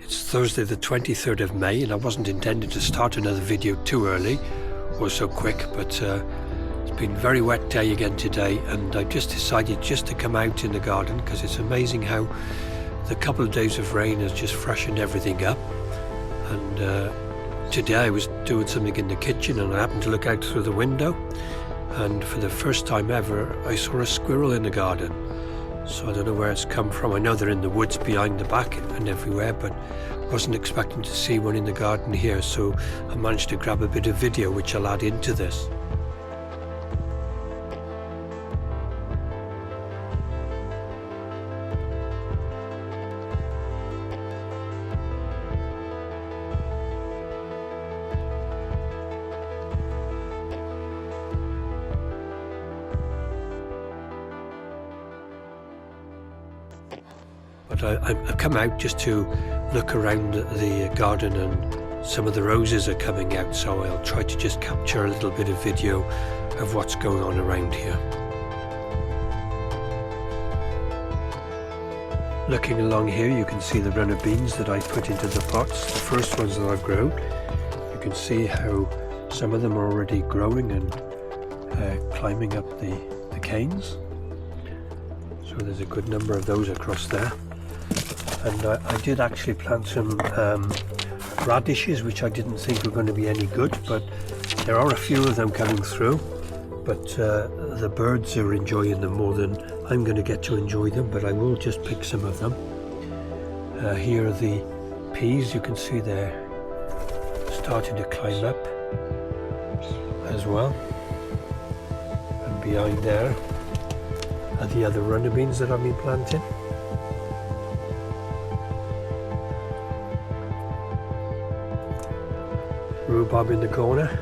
It's Thursday the 23rd of May, and I wasn't intending to start another video too early or so quick, but it's been a very wet day again today, and I just decided just to come out in the garden because it's amazing how the couple of days of rain has just freshened everything up. And today I was doing something in the kitchen and I happened to look out through the window, and for the first time ever I saw a squirrel in the garden. So I don't know where it's come from. I know they're in the woods behind the back and everywhere, but wasn't expecting to see one in the garden here, so I managed to grab a bit of video which I'll add into this. But I've come out just to look around the garden, and some of the roses are coming out, so I'll try to just capture a little bit of video of what's going on around here. Looking along here, you can see the runner beans that I put into the pots, the first ones that I've grown. You can see how some of them are already growing and climbing up the canes. So there's a good number of those across there. And I did actually plant some radishes, which I didn't think were going to be any good, but there are a few of them coming through. But the birds are enjoying them more than I'm going to get to enjoy them, but I will just pick some of them. Here are the peas. You can see they're starting to climb up as well. And behind there are the other runner beans that I've been planting. Rhubarb in the corner,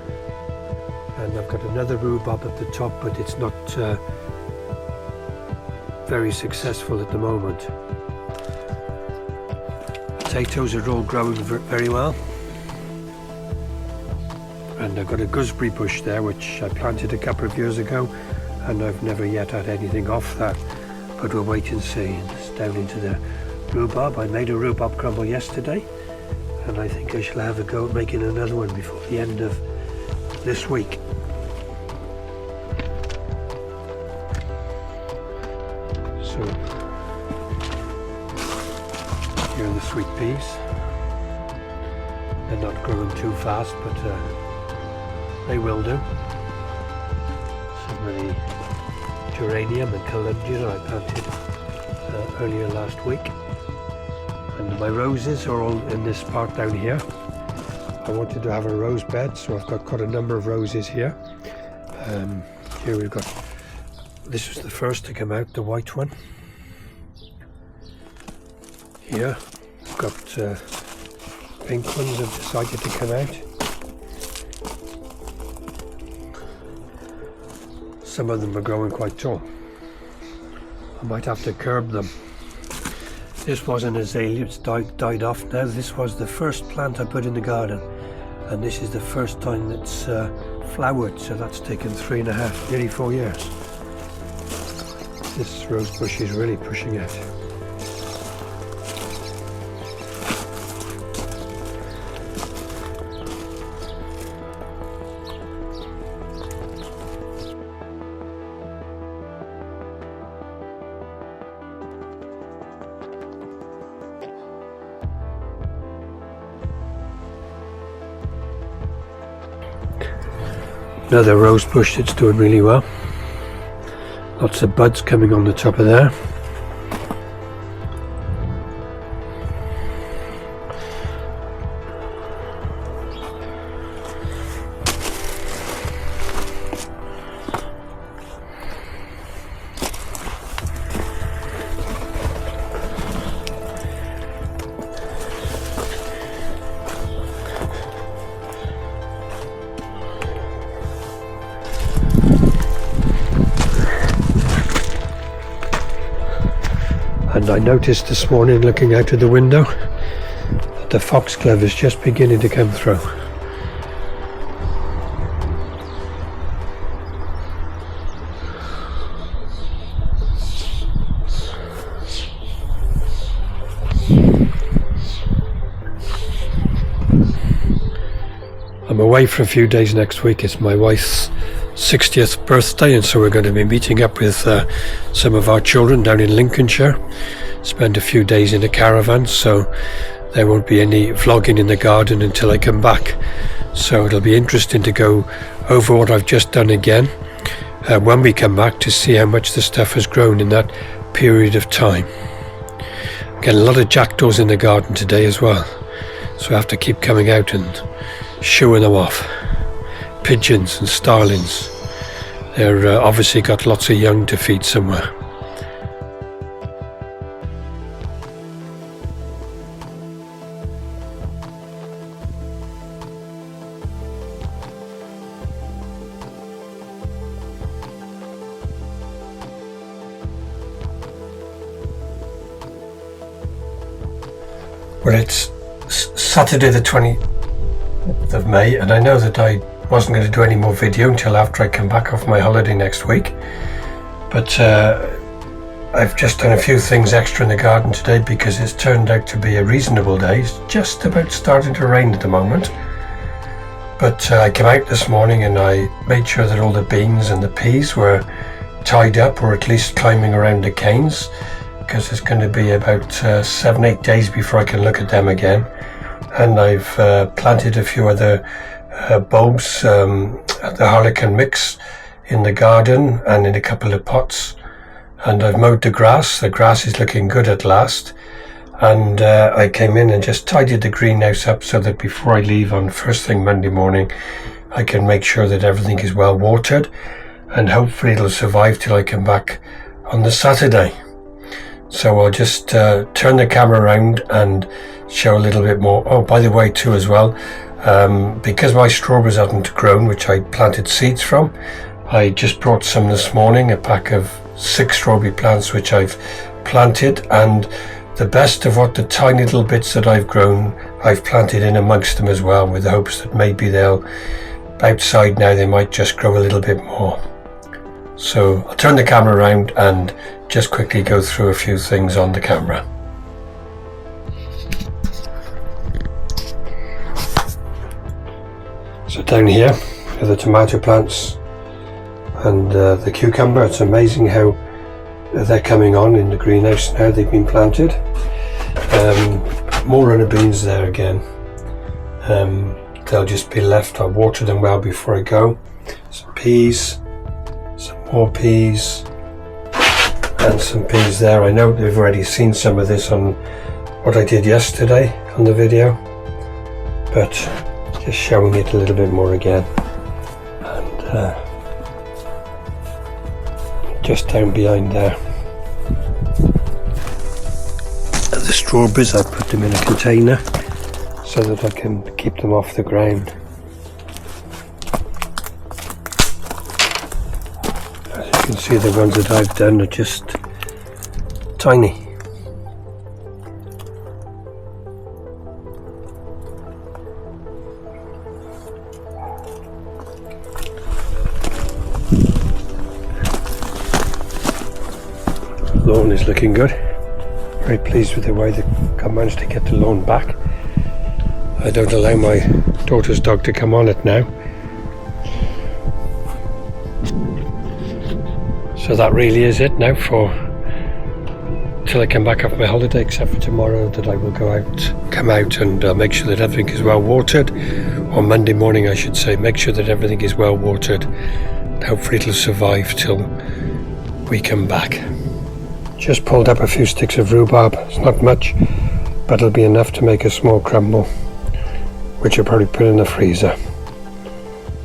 and I've got another rhubarb at the top, but it's not very successful at the moment. Potatoes are all growing very well, and I've got a gooseberry bush there which I planted a couple of years ago, and I've never yet had anything off that, but we'll wait and see. It's down into the rhubarb. I made a rhubarb crumble yesterday, and I think I shall have a go at making another one before the end of this week. So here are the sweet peas. They're not growing too fast, but they will do. Some of the geranium and calendula I planted earlier last week. And my roses are all in this part down here. I wanted to have a rose bed, so I've got quite a number of roses here. Here we've got, this was the first to come out, the white one. Here I've got pink ones have decided to come out. Some of them are growing quite tall. I might have to curb them. This was an azalea, it's died off now. This was the first plant I put in the garden, and this is the first time it's flowered, so that's taken 3.5, nearly 4 years. This rose bush is really pushing out. Another rose bush that's doing really well. Lots of buds coming on the top of there. And I noticed this morning, looking out of the window, that the foxglove is just beginning to come through. I'm away for a few days next week. It's my wife's 60th birthday, and so we're going to be meeting up with some of our children down in Lincolnshire. Spend a few days in a caravan, so there won't be any vlogging in the garden until I come back. So it'll be interesting to go over what I've just done again when we come back, to see how much the stuff has grown in that period of time. Getting a lot of jackdaws in the garden today as well, so I have to keep coming out and shooing them off. Pigeons and starlings. They're obviously got lots of young to feed somewhere. Well, it's Saturday the 20th of May, and I know that I wasn't going to do any more video until after I come back off my holiday next week. But I've just done a few things extra in the garden today because it's turned out to be a reasonable day. It's just about starting to rain at the moment. But I came out this morning and I made sure that all the beans and the peas were tied up, or at least climbing around the canes, because it's going to be about 7-8 days before I can look at them again. And I've planted a few other bulbs, the harlequin mix, in the garden and in a couple of pots. And I've mowed the grass. The grass is looking good at last. And I came in and just tidied the greenhouse up so that before I leave on first thing Monday morning, I can make sure that everything is well watered, and hopefully it'll survive till I come back on the Saturday. So I'll just turn the camera around and show a little bit more. Oh, by the way too as well, because my strawberries hadn't grown, which I planted seeds from, I just brought some this morning, a pack of 6 strawberry plants which I've planted, and the best of what the tiny little bits that I've grown, I've planted in amongst them as well, with the hopes that maybe they'll, outside now, they might just grow a little bit more. So I'll turn the camera around and just quickly go through a few things on the camera. So down here are the tomato plants and the cucumber. It's amazing how they're coming on in the greenhouse now. They've been planted. More runner beans there again. They'll just be left. I'll water them well before I go. Some peas, some more peas, and some peas there. I know they've already seen some of this on what I did yesterday on the video, but just showing it a little bit more again. And just down behind there, and the strawberries, I put them in a container so that I can keep them off the ground. As you can see, the ones that I've done are just tiny. Lawn is looking good. Very pleased with the way I managed to get the lawn back. I don't allow my daughter's dog to come on it now. So that really is it now for till I come back off my holiday, except for tomorrow, that I will come out and make sure that everything is well watered. On Monday morning, I should say, make sure that everything is well watered. Hopefully it'll survive till we come back. Just pulled up a few sticks of rhubarb. It's not much, but it'll be enough to make a small crumble, which I'll probably put in the freezer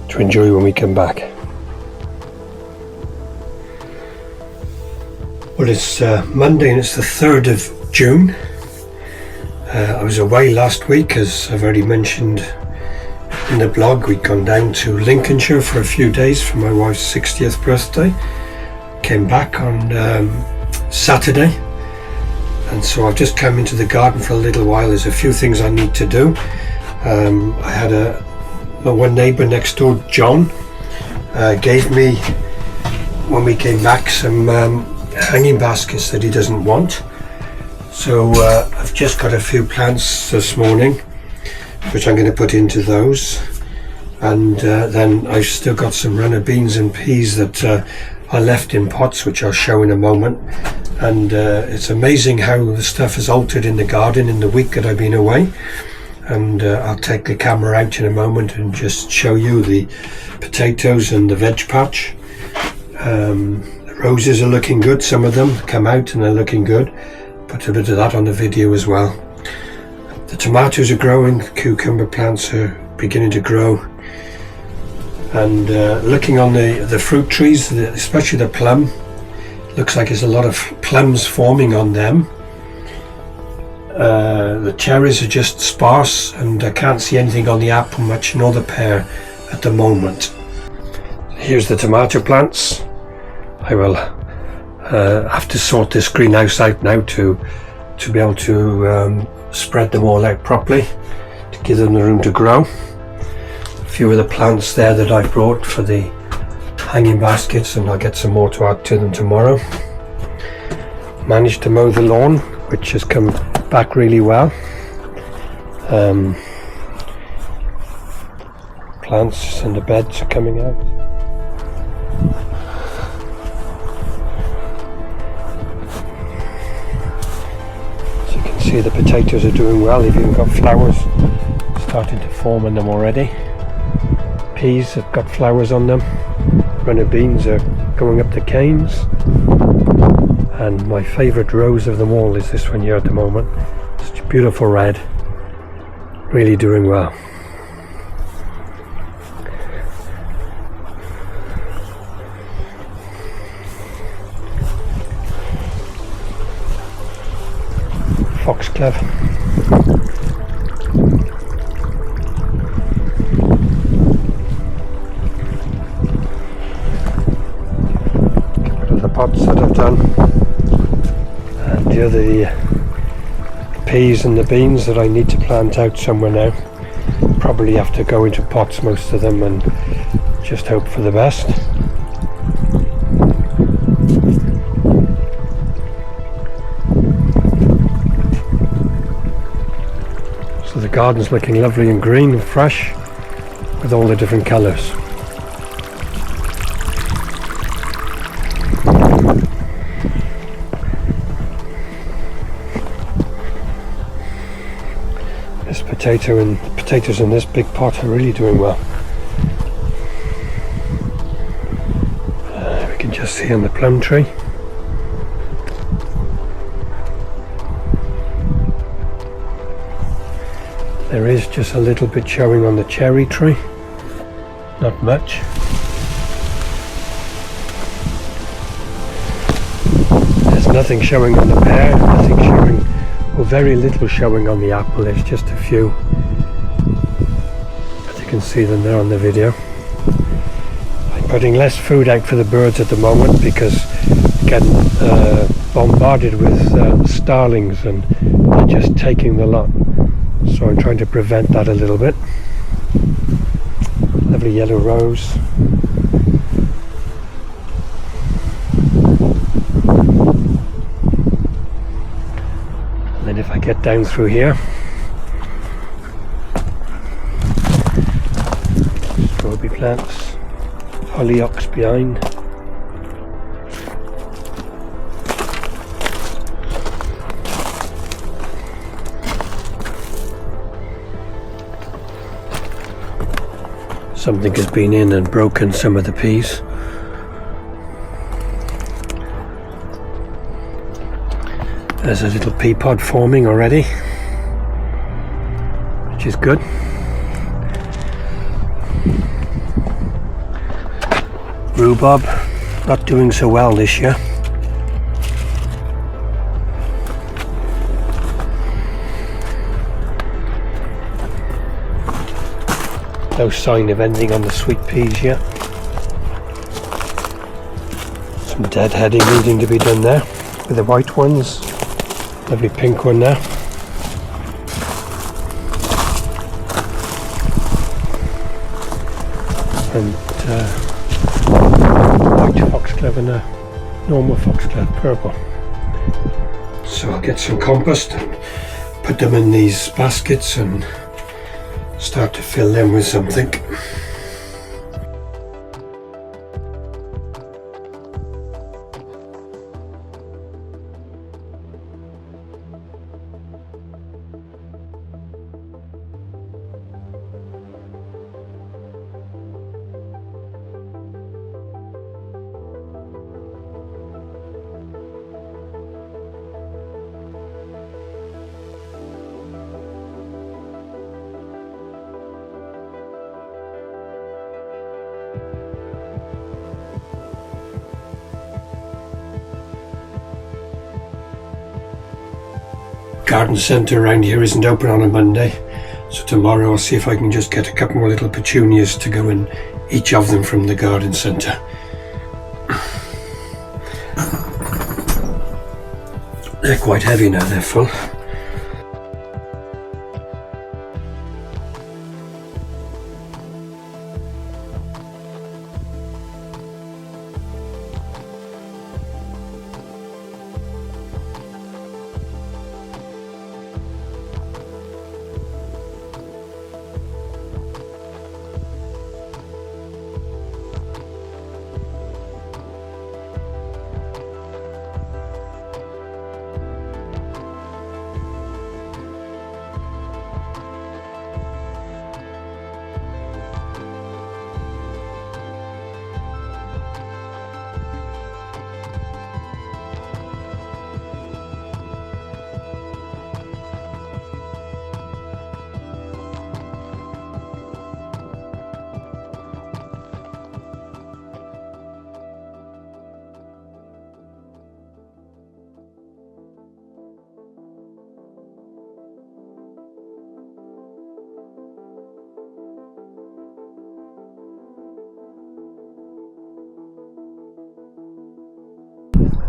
to enjoy when we come back. Well, it's Monday and it's the 3rd of June. I was away last week, as I've already mentioned in the blog. We'd gone down to Lincolnshire for a few days for my wife's 60th birthday. Came back on Saturday, and so I've just come into the garden for a little while. There's a few things I need to do. I had my one neighbour next door, John, gave me, when we came back, some hanging baskets that he doesn't want. So I've just got a few plants this morning which I'm going to put into those. And then I've still got some runner beans and peas that I left in pots, which I'll show in a moment. And it's amazing how the stuff has altered in the garden in the week that I've been away. And I'll take the camera out in a moment and just show you the potatoes and the veg patch. The roses are looking good. Some of them come out and they're looking good. Put a bit of that on the video as well. The tomatoes are growing, the cucumber plants are beginning to grow. And looking on the fruit trees, especially the plum, looks like there's a lot of plums forming on them. The cherries are just sparse, and I can't see anything on the apple much, nor the pear at the moment. Here's the tomato plants. I will have to sort this greenhouse out now to be able to spread them all out properly, to give them the room to grow. A few of the plants there that I brought for the hanging baskets, and I'll get some more to add to them tomorrow. Managed to mow the lawn, which has come back really well. Plants and the beds are coming out. As you can see, the potatoes are doing well. They've even got flowers starting to form on them already. Peas have got flowers on them. Runner beans are going up the canes. And my favourite rose of them all is this one here at the moment. Such a beautiful red. Really doing well. Foxglove. Get rid of the pots that I've done. And the other peas and the beans that I need to plant out somewhere now. Probably have to go into pots, most of them, and just hope for the best. So the garden's looking lovely and green and fresh with all the different colours. This potatoes in this big pot are really doing well. We can just see on the plum tree. There is just a little bit showing on the cherry tree, not much. There's nothing showing on the pear, nothing showing, or very little showing on the apple. There's just a few, but you can see them there on the video. I'm putting less food out for the birds at the moment because getting bombarded with starlings and they're just taking the lot. So I'm trying to prevent that a little bit. Lovely yellow rose. And then if I get down through here, strawberry plants, hollyhocks behind. Something has been in and broken some of the peas. There's a little pea pod forming already, which is good. Rhubarb, not doing so well this year. No sign of anything on the sweet peas yet. Some deadheading needing to be done there with the white ones. Lovely pink one there. And white foxglove and a normal foxglove purple. So I'll get some compost and put them in these baskets and start to fill them with something. garden centre around here isn't open on a Monday, so tomorrow I'll see if I can just get a couple more little petunias to go in each of them from the garden centre. They're quite heavy now, they're full.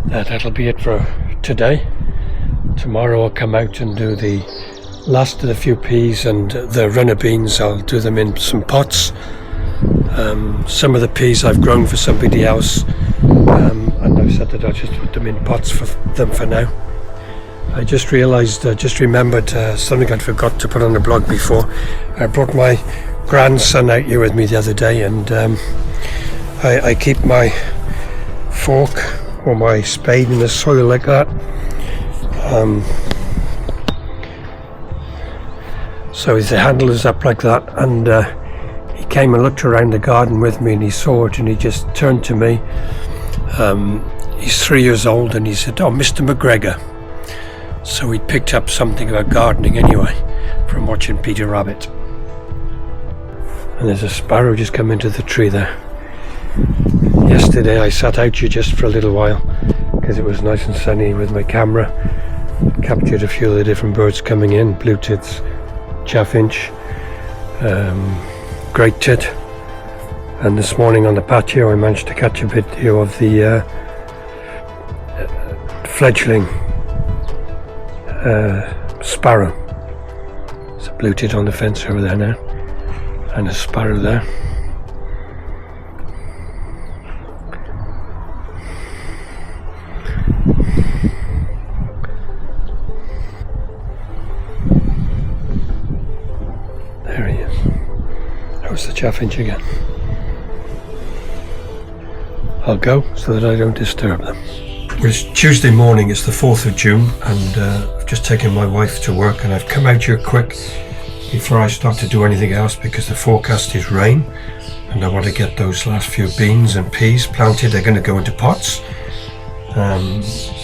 That'll be it for today. Tomorrow I'll come out and do the last of the few peas and the runner beans. I'll do them in some pots. Some of the peas I've grown for somebody else, and I've said that I'll just put them in pots for them for now. I just remembered something I'd forgot to put on the blog before. I brought my grandson out here with me the other day, and I keep my fork or my spade in the soil like that. So the handle is up like that, and he came and looked around the garden with me, and he saw it, and he just turned to me. He's 3 years old, and he said, "Oh, Mr. McGregor." So he picked up something about gardening anyway from watching Peter Rabbit. And there's a sparrow just come into the tree there. Yesterday I sat out here just for a little while because it was nice and sunny with my camera. Captured a few of the different birds coming in, blue tits, chaffinch, great tit, and this morning on the patio I managed to catch a video of the fledgling sparrow. There's a blue tit on the fence over there now, and a sparrow there. There he is. That was the chaffinch again. I'll go so that I don't disturb them. It's Tuesday morning, it's the 4th of June, and I've just taken my wife to work, and I've come out here quick before I start to do anything else because the forecast is rain, and I want to get those last few beans and peas planted. They're going to go into pots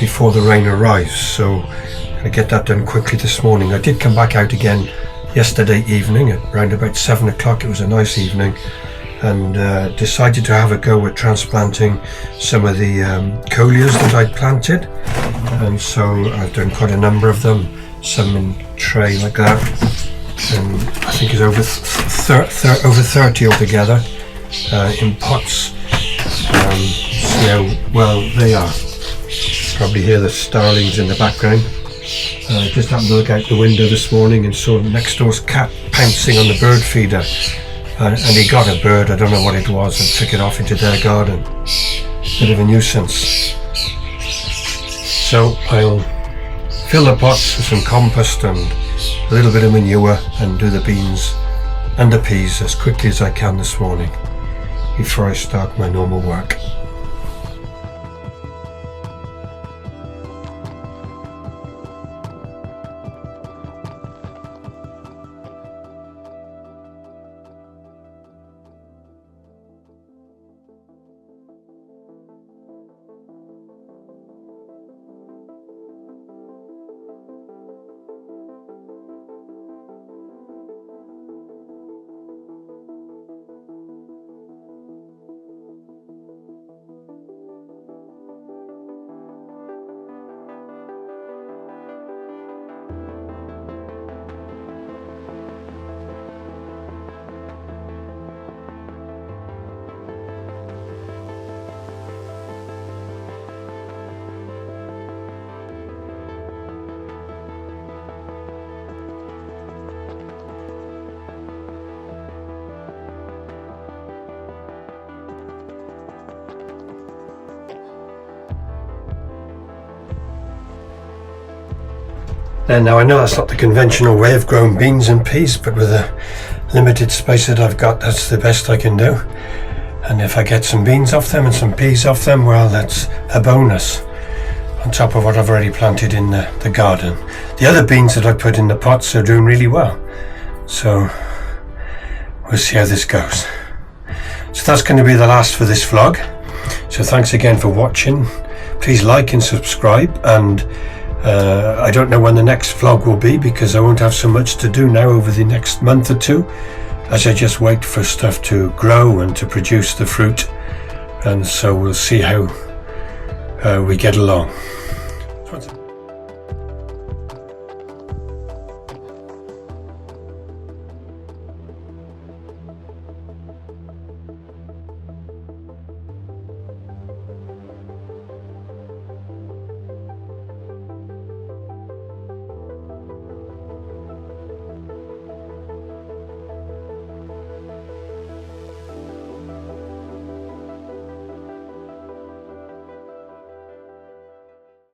before the rain arrives, so I'm going to get that done quickly this morning. I did come back out again yesterday evening at around about 7 o'clock. It was a nice evening, and decided to have a go at transplanting some of the coleus that I'd planted, and so I've done quite a number of them, some in tray like that, and I think it's over 30 altogether in pots. See how well they are. Probably hear the starlings in the background. I just happened to look out the window this morning and saw next door's cat pouncing on the bird feeder, and he got a bird, I don't know what it was, and took it off into their garden. Bit of a nuisance. So I'll fill the pots with some compost and a little bit of manure and do the beans and the peas as quickly as I can this morning before I start my normal work. Now I know that's not the conventional way of growing beans and peas, but with the limited space that I've got, that's the best I can do. And if I get some beans off them and some peas off them, well, that's a bonus on top of what I've already planted in the garden. The other beans that I put in the pots are doing really well, so we'll see how this goes. So that's going to be the last for this vlog. So thanks again for watching. Please like and subscribe, and I don't know when the next vlog will be, because I won't have so much to do now over the next month or two, as I just wait for stuff to grow and to produce the fruit, and so we'll see how we get along.